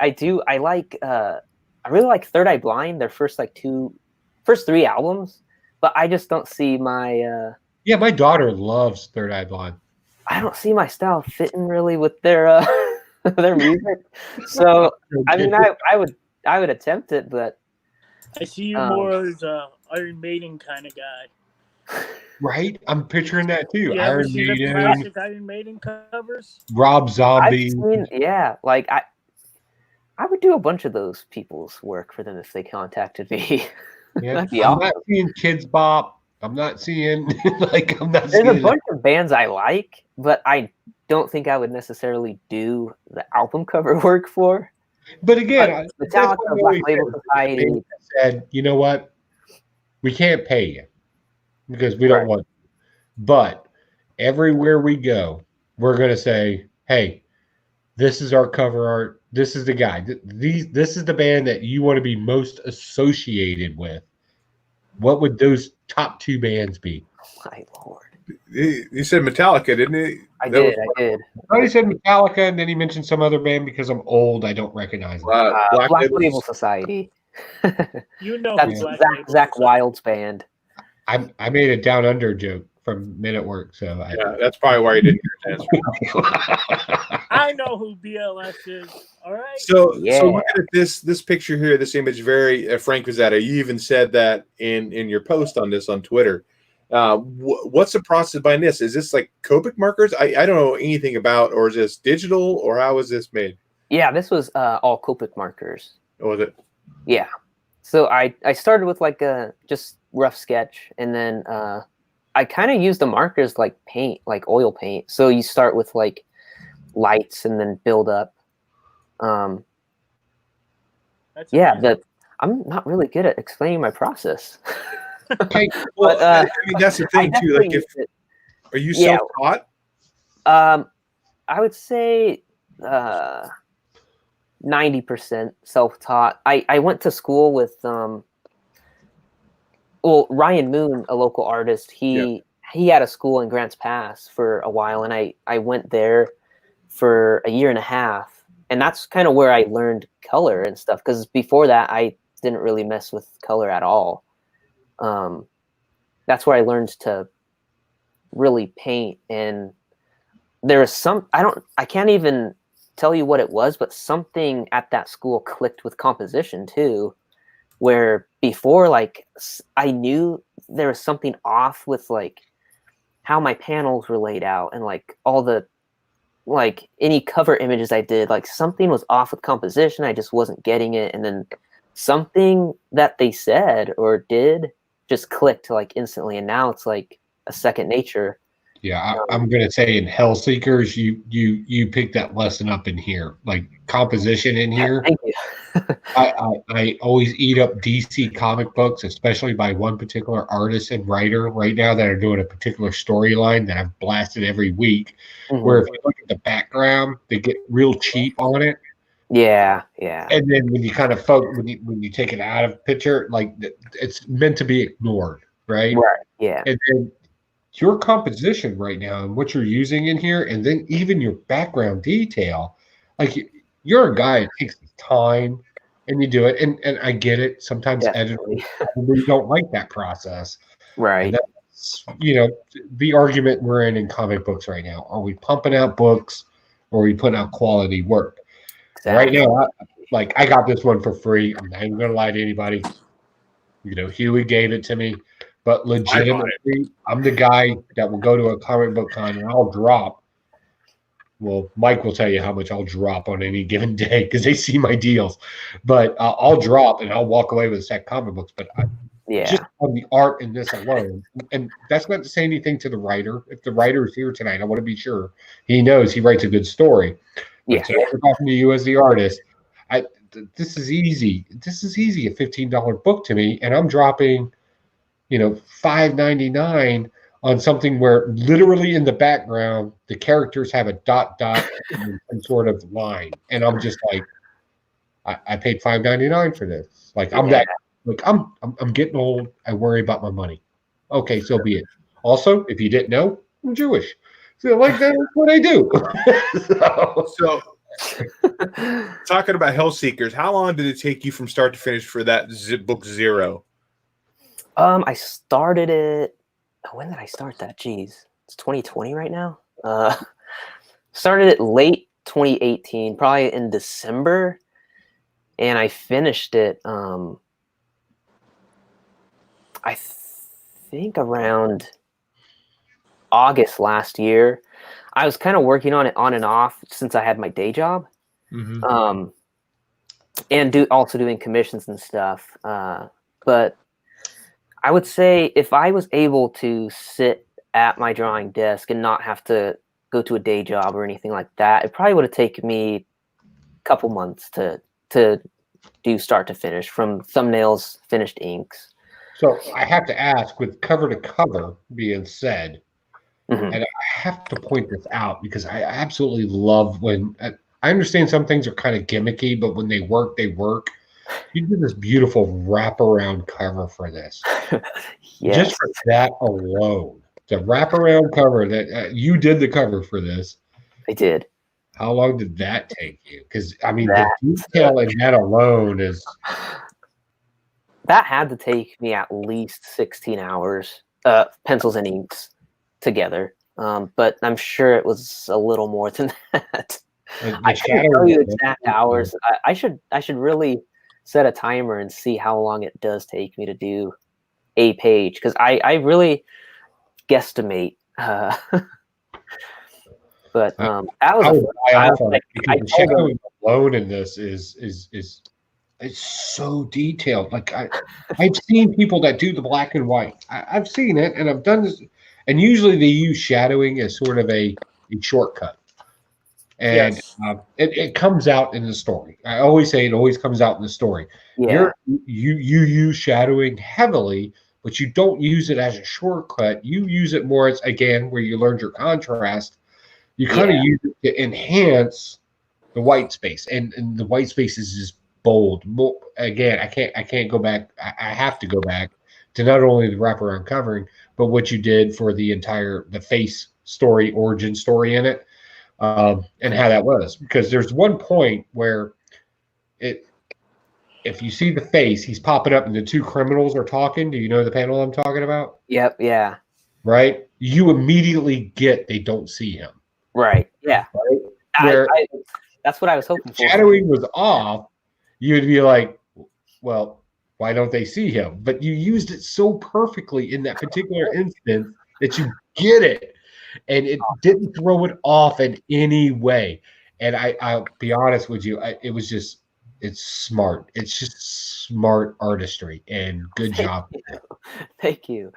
really like Third Eye Blind. Their first 3 albums, but I just don't see my. Yeah, my daughter loves Third Eye Blind. I don't see my style fitting really with their their music. So I mean, I would attempt it, but I see you more as a Iron Maiden kind of guy. Right? I'm picturing that too. You ever see the classic Iron Maiden covers? Rob Zombie. Yeah, like I would do a bunch of those people's work for them if they contacted me. Yeah, That'd be I'm awesome. not seeing Kids Bop. I'm not seeing There's a bunch of bands I like, but I don't think I would necessarily do the album cover work for. But again, Metallica, Black Label Society said, "You know what? We can't pay you because we don't want." But everywhere we go, we're going to say, hey, this is our cover art. This is the guy. This is the band that you want to be most associated with. What would those top two bands be? My lord. He said Metallica, didn't he? I did. He said Metallica, and then he mentioned some other band because I'm old. I don't recognize them. Black Label Society. You know That's who Black Label Zach Society. Wild's band. I made a Down Under joke from Men at Work, so yeah, that's probably why you didn't hear his answer. I know who BLS is. All right. So looking at this picture here, this image, very Frank Pizzetta. You even said that in your post on this on Twitter. What's the process behind this? Is this like Copic markers? I don't know anything about, or is this digital, or how is this made? Yeah, this was all Copic markers. Oh, was it? Yeah. So I started with like a just rough sketch, and then I kind of used the markers like paint, like oil paint. So you start with like lights and then build up. I'm not really good at explaining my process. Okay. Well, I mean, that's the thing too. Like, are you self-taught? I would say 90% self-taught. I went to school with Ryan Moon, a local artist. He had a school in Grants Pass for a while, and I went there for a year and a half, and that's kind of where I learned color and stuff, because before that I didn't really mess with color at all. That's where I learned to really paint, and there was I can't even tell you what it was, but something at that school clicked with composition too, where before, like, I knew there was something off with like how my panels were laid out, and like all the, like, any cover images I did, like something was off with composition. I just wasn't getting it. And then something that they said or did just clicked like instantly. And now it's like a second nature. Yeah, I'm going to say in Hellseekers, you picked that lesson up in here, like composition in here. Thank you. I always eat up DC comic books, especially by one particular artist and writer right now that are doing a particular storyline that I've blasted every week. Mm-hmm. Where if you look at the background, they get real cheap on it. Yeah. And then when you kind of when you take it out of picture, like it's meant to be ignored, right? Right. Yeah. And then your composition right now and what you're using in here, and then even your background detail, like you're a guy that takes time and you do it. And I get it. Sometimes editors probably don't like that process. Right. And that's, the argument we're in comic books right now. Are we pumping out books or are we putting out quality work? Exactly. Right now, I got this one for free. I'm not even going to lie to anybody. Huey gave it to me. But legitimately, I'm the guy that will go to a comic book con and I'll drop. Well, Mike will tell you how much I'll drop on any given day because they see my deals. But I'll drop and I'll walk away with a set of comic books. But just on the art in this alone, and that's not to say anything to the writer. If the writer is here tonight, I want to be sure he knows he writes a good story. But today we're talking to you as the artist. This is easy. This is easy, a $15 book to me, and I'm dropping $5.99 on something where literally in the background the characters have a dot and some sort of line, and I'm just like, I paid $5.99 for this. Like I'm getting old. I worry about my money. Okay, so be it. Also, if you didn't know, I'm Jewish, so like that's what I do. So talking about Hellseekers, how long did it take you from start to finish for that book 0? I started it. When did I start that? Jeez, it's 2020 right now. Started it late 2018, probably in December, and I finished it. I think around August last year. I was kind of working on it on and off since I had my day job, and also doing commissions and stuff. But I would say if I was able to sit at my drawing desk and not have to go to a day job or anything like that, it probably would have taken me a couple months to do start to finish, from thumbnails, finished inks. So I have to ask, with cover to cover being said, Mhm. And I have to point this out because I absolutely love when I understand some things are kind of gimmicky, but when they work, they work. You did this beautiful wraparound cover for this. Just Yes, for that alone, the wraparound cover that you did the cover for this. I did. How long did that take you? Because I mean, the That detail in that alone is that had to take me at least 16 hours, pencils and inks together. But I'm sure it was a little more than that. the I couldn't tell shadow. you exact hours. I should really set a timer and see how long it does take me to do a page because I really guesstimate. But that was I a would fun. buy I was off on like, it because I the told them, shadowing alone in this is it's so detailed. Like I've seen people that do the black and white. I've seen it, and I've done this. And usually they use shadowing as sort of a shortcut, and Yes. it comes out in the story. I always say it always comes out in the story. yeah, You use shadowing heavily, but you don't use it as a shortcut. You use it more as again where you learned your contrast. You kind of yeah, use it to enhance the white space, and the white space is just bold. Again, I can't go back. I have to go back to not only the wraparound covering, but what you did for the face story, origin story in it, and how that was. Because there's one point where it, if you see the face, he's popping up, and the two criminals are talking. Do you know the panel I'm talking about? yep, yeah, Right. You immediately get they don't see him. right, yeah. Right. I, Where I that's what I was hoping for. shadowing was off, you'd be like, well, why don't they see him? But you used it so perfectly in that particular instance that you get it, and it didn't throw it off in any way. And I'll be honest with you, it was just it's smart. It's just smart artistry, and good Thank job. you, thank you.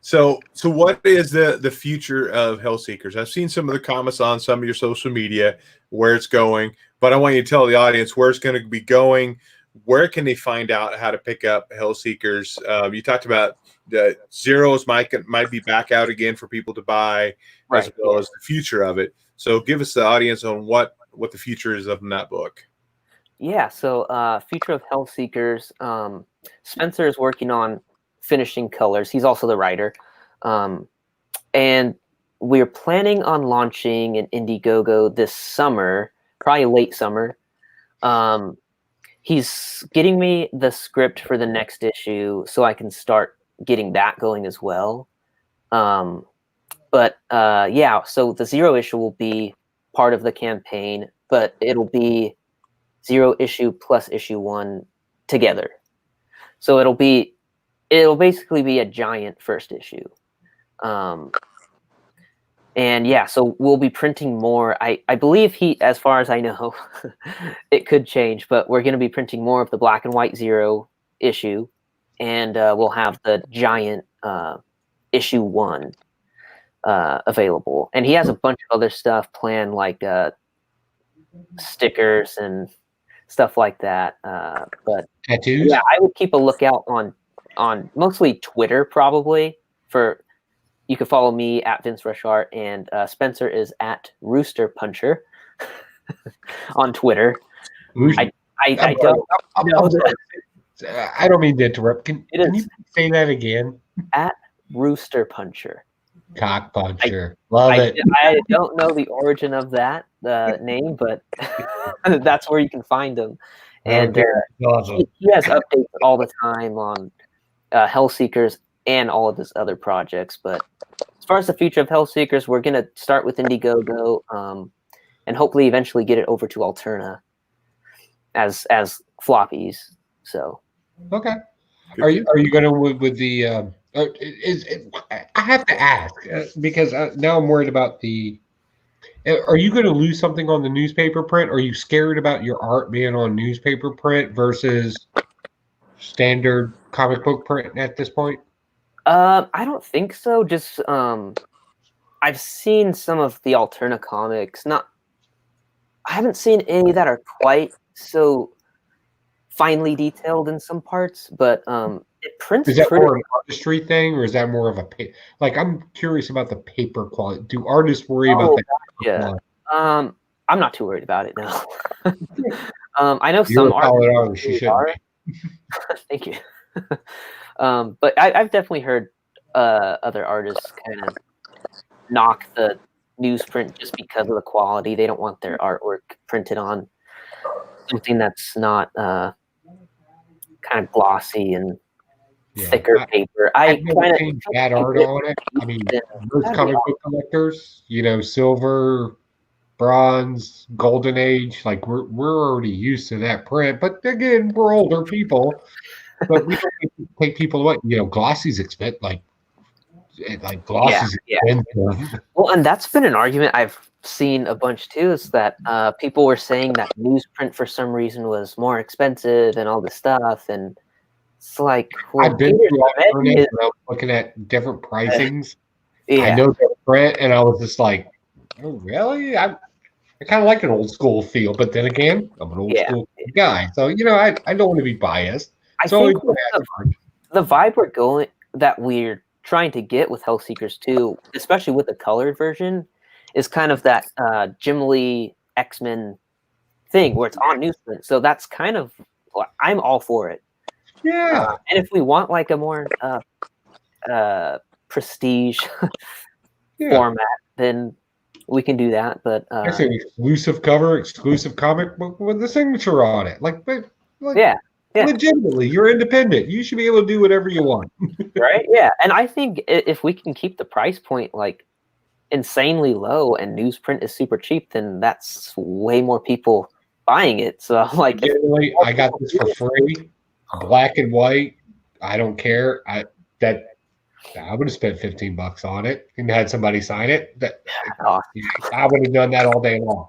So what is the future of Hellseekers? I've seen some of the comments on some of your social media where it's going, but I want you to tell the audience where it's going to be going. Where can they find out how to pick up Hellseekers? You talked about the zeros might be back out again for people to buy, as Right, well as the future of it. So give us the audience on what the future is of that book. yeah. So, future of Hellseekers. Spencer is working on finishing colors. He's also the writer, and we're planning on launching an Indiegogo this summer, probably late summer. Um, he's getting me the script for the next issue so I can start getting that going as well. But yeah, so the zero issue will be part of the campaign, but it'll be zero issue plus issue one together. So it'll basically be a giant first issue. And yeah, so we'll be printing more. I believe as far as I know, it could change, but we're going to be printing more of the black and white zero issue, and we'll have the giant issue one available. And he has a bunch of other stuff planned, like stickers and stuff like that. But Tattoos. yeah, I would keep a lookout on mostly Twitter, probably. You can follow me at Vince Rush Art, and Spencer is at Rooster Puncher on Twitter. I don't know that I don't mean to interrupt. Can it you is say that again? at Rooster Puncher. Cock puncher. Love it. I don't know the origin of that name, but that's where you can find him. And Okay. Awesome. he has updates all the time on Hellseekers and all of his other projects. But as far as the future of Hellseekers, we're going to start with Indiegogo and hopefully eventually get it over to Alterna as floppies. So Okay. Are you going to with the? I have to ask because now I'm worried about the. Are you going to lose something on the newspaper print? Are you scared about your art being on newspaper print versus standard comic book print at this point? I don't think so. Just I've seen some of the Alterna comics. I haven't seen any that are quite so finely detailed in some parts, but it prints Is that pretty. more an artistry thing, or is that more of a like? I'm curious about the paper quality. Do artists worry about the paper quality? I'm not too worried about it now. I know You're some a solid artists artist. You shouldn't are. Thank you. But I've definitely heard other artists kind of knock the newsprint just because of the quality. They don't want their artwork printed on something that's not kind of glossy and thicker paper. I've never seen bad art on it. I mean, most comic book collectors, silver, bronze, golden age, like we're already used to that print. But again, we're older people, but we don't take people away. Glossy's expensive, like glossy's expensive. Well, and that's been an argument I've seen a bunch too, is that people were saying that newsprint for some reason was more expensive and all this stuff, and it's like, well, I've been through alternatives and I was looking at different pricings. I know the print, and I was just like, oh, really? I kind of like an old school feel, but then again, I'm an old school guy, so I don't want to be biased. I think the vibe we're trying to get with Hellseekers 2, especially with the colored version, is kind of that Jim Lee X-Men thing where it's on newsprint. So that's kind of, I'm all for it. Yeah. And if we want like a more prestige format, then we can do that. But it's an exclusive cover, exclusive comic book with the signature on it. Legitimately, you're independent. You should be able to do whatever you want. Right? Yeah. And I think if we can keep the price point like insanely low and newsprint is super cheap, then that's way more people buying it. So like, I got this for free, black and white. I don't care. I would have spent $15 on it and had somebody sign it. I would have done that all day long.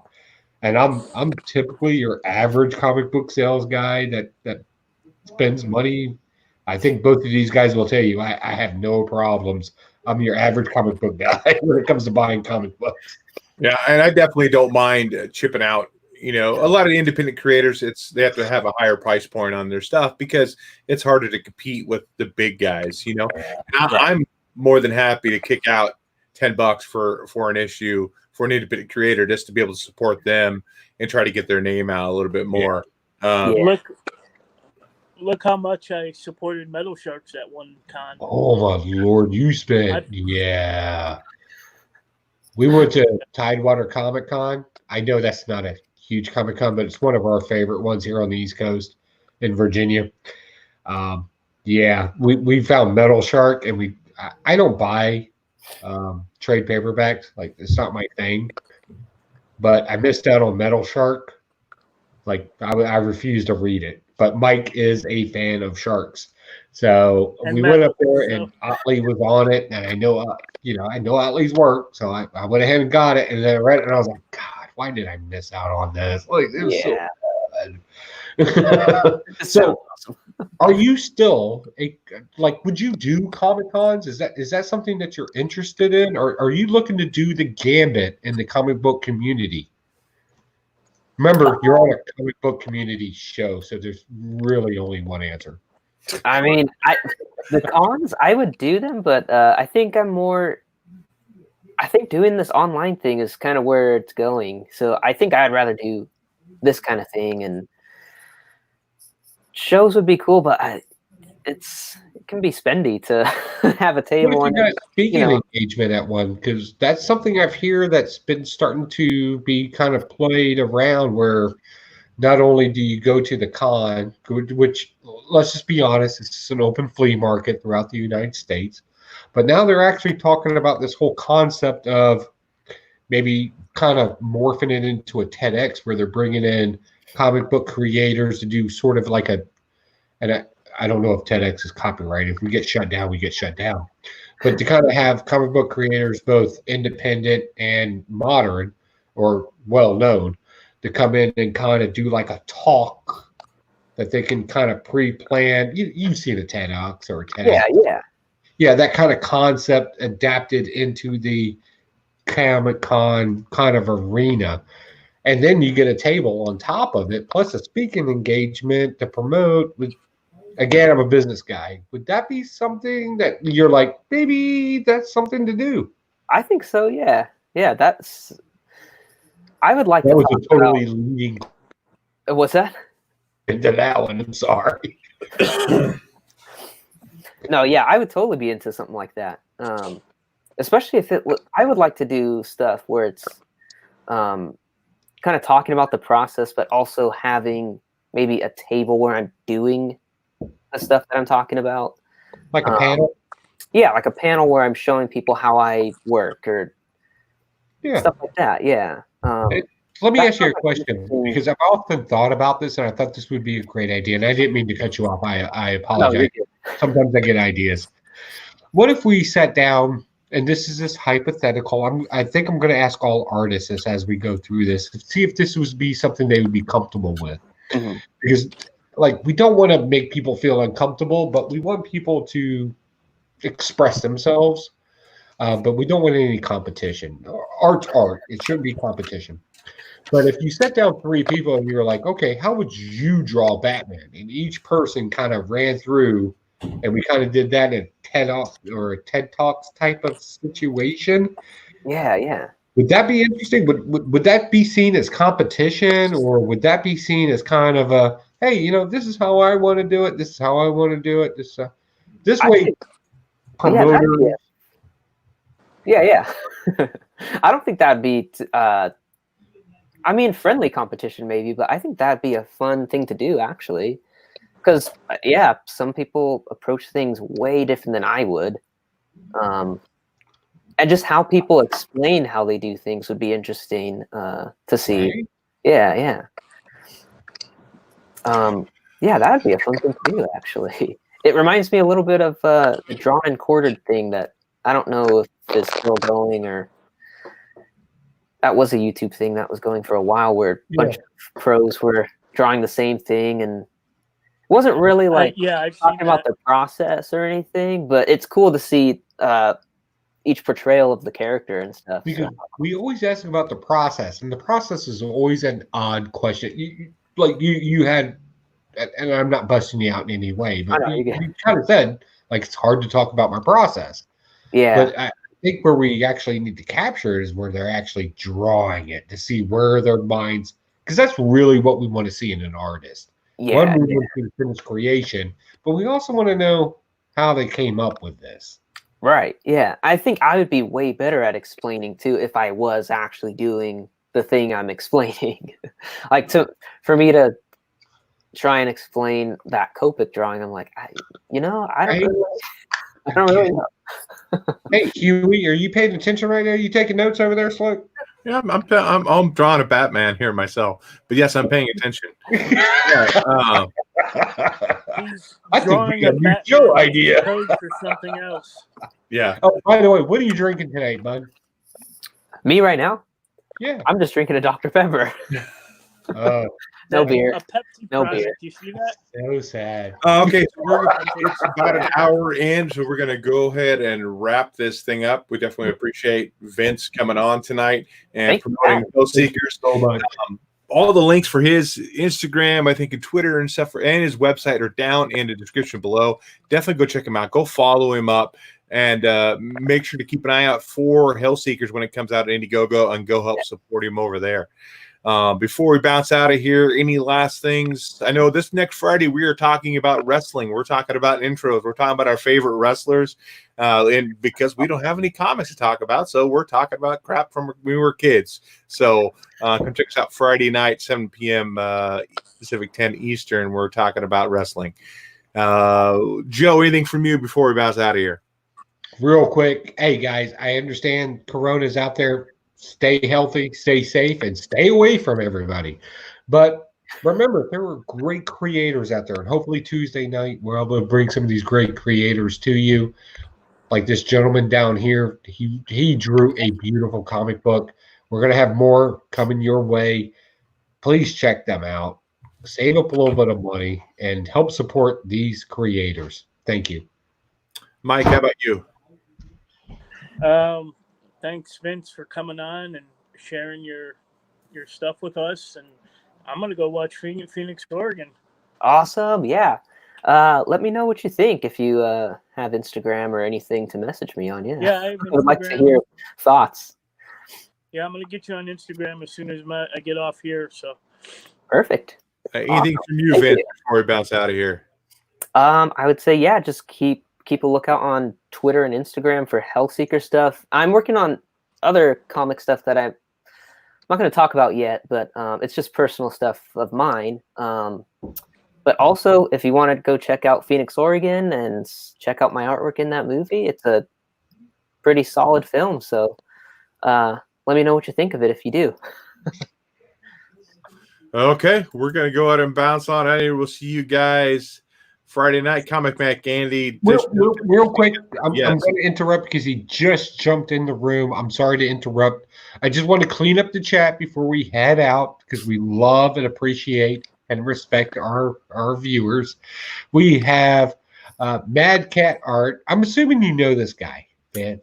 And I'm typically your average comic book sales guy that spends money. I think both of these guys will tell you I have no problems. I'm your average comic book guy when it comes to buying comic books. Yeah, and I definitely don't mind chipping out. A lot of the independent creators, they have to have a higher price point on their stuff because it's harder to compete with the big guys. I'm more than happy to kick out $10 for an issue for an independent creator just to be able to support them and try to get their name out a little bit more. Look how much I supported Metal Sharks at one con. Oh my Lord, you spent We went to Tidewater Comic Con. I know that's not a huge Comic Con, but it's one of our favorite ones here on the East Coast in Virginia. We found Metal Shark, and I don't buy trade paperbacks. Like, it's not my thing. But I missed out on Metal Shark. Like, I refuse to read it. But Mike is a fan of sharks. So we went up there, and Otley was on it, and I know Otley's work, so I went ahead and got it, and then I read it, and I was like, God, why did I miss out on this? Like, it was so bad. So, are you still would you do Comic Cons? Is that something that you're interested in, or are you looking to do the gambit in the comic book community? Remember, you're on a comic book community show, so there's really only one answer. I mean, the cons, I would do them, but I think doing this online thing is kind of where it's going. So I think I'd rather do this kind of thing, and shows would be cool, but it can be spendy to have a table. What if you got speaking engagement at one? Because that's something I've heard that's been starting to be kind of played around, where not only do you go to the con, which, let's just be honest, it's an open flea market throughout the United States, but now they're actually talking about this whole concept of maybe kind of morphing it into a TEDx, where they're bringing in comic book creators to do sort of like I don't know if TEDx is copyrighted. If we get shut down, we get shut down. But to kind of have comic book creators, both independent and modern or well-known, to come in and kind of do like a talk that they can kind of pre-plan. You've seen a TEDx or a TEDx. Yeah, that kind of concept adapted into the Comic-Con kind of arena. and then you get a table on top of it, plus a speaking engagement to promote. Again, I'm a business guy. Would that be something that you're like, maybe that's something to do? I think so. Yeah. That's. I would like That to was talk a totally leading about. What's that? into that one. I'm sorry. No, yeah, I would totally be into something like that. Especially if I would like to do stuff where it's kind of talking about the process, but also having maybe a table where I'm doing the stuff that I'm talking about. Like a panel? Yeah, like a panel where I'm showing people how I work or stuff like that. Yeah. Let me ask you a like question, because I've often thought about this, and I thought this would be a great idea. And I didn't mean to cut you off. I apologize. No, Sometimes I get ideas. What if we sat down, and this is just hypothetical. I think I'm going to ask all artists this as we go through this, to see if this would be something they would be comfortable with. Mm-hmm. Because, like, we don't want to make people feel uncomfortable, but we want people to express themselves. But we don't want any competition. Art's art. It shouldn't be competition. But if you set down three people and you're like, okay, how would you draw Batman? And each person kind of ran through, and we kind of did that in a TED Talks type of situation. Yeah. Would that be interesting? Would that be seen as competition, or would that be seen as kind of a, hey, this is how I want to do it. This is how I want to do it. This way, promoters. Yeah. I don't think that'd be. Friendly competition maybe, but I think that'd be a fun thing to do actually, because some people approach things way different than I would, and just how people explain how they do things would be interesting to see. Right. Yeah. That'd be a fun thing to do actually. It reminds me a little bit of the drawn and quartered thing that I don't know if it's still going, or that was a YouTube thing that was going for a while, where a bunch of pros were drawing the same thing, and it wasn't really like talking about the process or anything, but it's cool to see each portrayal of the character and stuff. Because we always ask about the process, and the process is always an odd question. You had, and I'm not busting you out in any way, but you kind of said, like, it's hard to talk about my process. Yeah. But I think where we actually need to capture is where they're actually drawing it, to see where their minds, because that's really what we want to see in an artist. One, we want to see the finished creation, but we also want to know how they came up with this. Right. Yeah. I think I would be way better at explaining too if I was actually doing the thing I'm explaining. For me to try and explain that Copic drawing, I'm like, I don't really know. Hey, Huey, are you paying attention right now? You taking notes over there, Slope? Yeah, I'm drawing a Batman here myself, but yes, I'm paying attention. I think we got a new show idea. Code for something else. Yeah. Oh, by the way, what are you drinking tonight, bud? Me right now? Yeah. I'm just drinking a Dr. Pepper. No beer. A Pepsi no product. beer. You see that? So sad. Okay, so it's about an hour in, so we're going to go ahead and wrap this thing up. We definitely appreciate Vince coming on tonight and promoting Thrill Seekers so much. All the links for his Instagram, I think, and Twitter and stuff, and his website are down in the description below. Definitely go check him out. Go follow him up, and make sure to keep an eye out for Hell Seekers when it comes out at Indiegogo, and go help support him over there. Before we bounce out of here, any last things? I know this next Friday we are talking about wrestling. We're talking about intros. We're talking about our favorite wrestlers, and because we don't have any comics to talk about, so we're talking about crap from when we were kids. So come check us out Friday night, 7 p.m. Pacific, 10 Eastern. We're talking about wrestling. Joe, anything from you before we bounce out of here? Real quick, hey guys, I understand Corona's out there. Stay healthy, stay safe, and stay away from everybody. But remember, there were great creators out there, and hopefully Tuesday night we're able to bring some of these great creators to you. Like this gentleman down here, he drew a beautiful comic book. We're going to have more coming your way. Please check them out. Save up a little bit of money and help support these creators. Thank you. Mike, how about you? Thanks, Vince, for coming on and sharing your your stuff with us, and I'm gonna go watch Phoenix, Oregon. Awesome. Yeah. Let me know what you think if you have Instagram or anything to message me on. Yeah. Yeah, I have I would like to Instagram. hear thoughts. Yeah, I'm gonna get you on Instagram as soon as I get off here. So Perfect. Anything from you, Thank Vince, you. before we bounce out of here? I would say, yeah, just keep a lookout on Twitter and Instagram for Hellseeker stuff. I'm working on other comic stuff that I'm not going to talk about yet, but it's just personal stuff of mine. But also, if you want to go check out Phoenix, Oregon, and check out my artwork in that movie, it's a pretty solid film. So let me know what you think of it if you do. Okay, we're going to go ahead and bounce on out here. We'll see you guys Friday night. Comic Mac Andy. Real quick, I'm Yes. going to interrupt because he just jumped in the room. I'm sorry to interrupt. I just want to clean up the chat before we head out because we love and appreciate and respect our viewers. We have Mad Cat Art. I'm assuming you know this guy, man.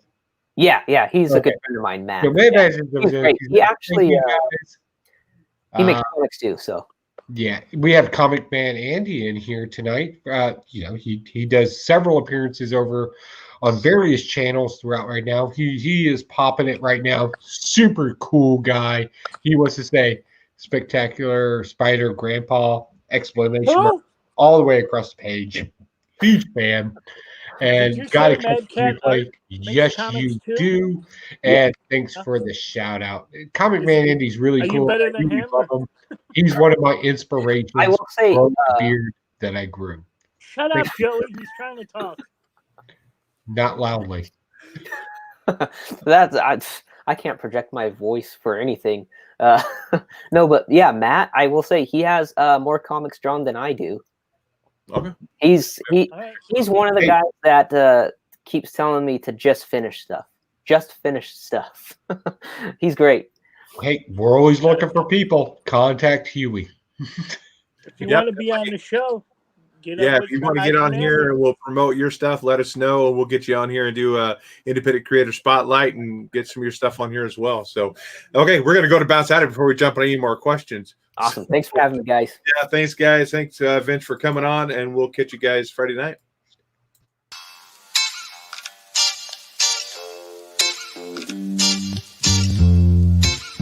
Yeah, he's a Okay. good friend of mine, Matt. So Yeah, he's great. He actually he makes Uh, comics too. So Yeah, we have Comic Man Andy in here tonight. He does several appearances over on various channels throughout right now. He is popping it right now. Super cool guy. He wants to say spectacular spider grandpa exclamation mark all the way across the page. Huge fan. Did you And got say to catch Mad the Cat replay. Art makes Yes, comics you too? do. And thanks for the shout out. Comic Man Andy's really Are cool. you better I than really him? love him. He's one of my inspirations. I will say, from the beard that I grew. Shut up, Joey. He's trying to talk. Not loudly. I can't project my voice for anything. No, but yeah, Matt, I will say he has more comics drawn than I do. Okay. He's right. one of the guys that keeps telling me to just finish stuff. Just finish stuff. He's great. Hey, we're always looking for people. Contact Huey. If you want to be on the show, if you want to get on here and we'll promote your stuff, let us know. We'll get you on here and do a independent creator spotlight and get some of your stuff on here as well. So, okay, we're going to go to bounce out of it before we jump on any more questions. Awesome. Thanks for having me, guys. Yeah, thanks, guys. Thanks, Vince, for coming on, and we'll catch you guys Friday night.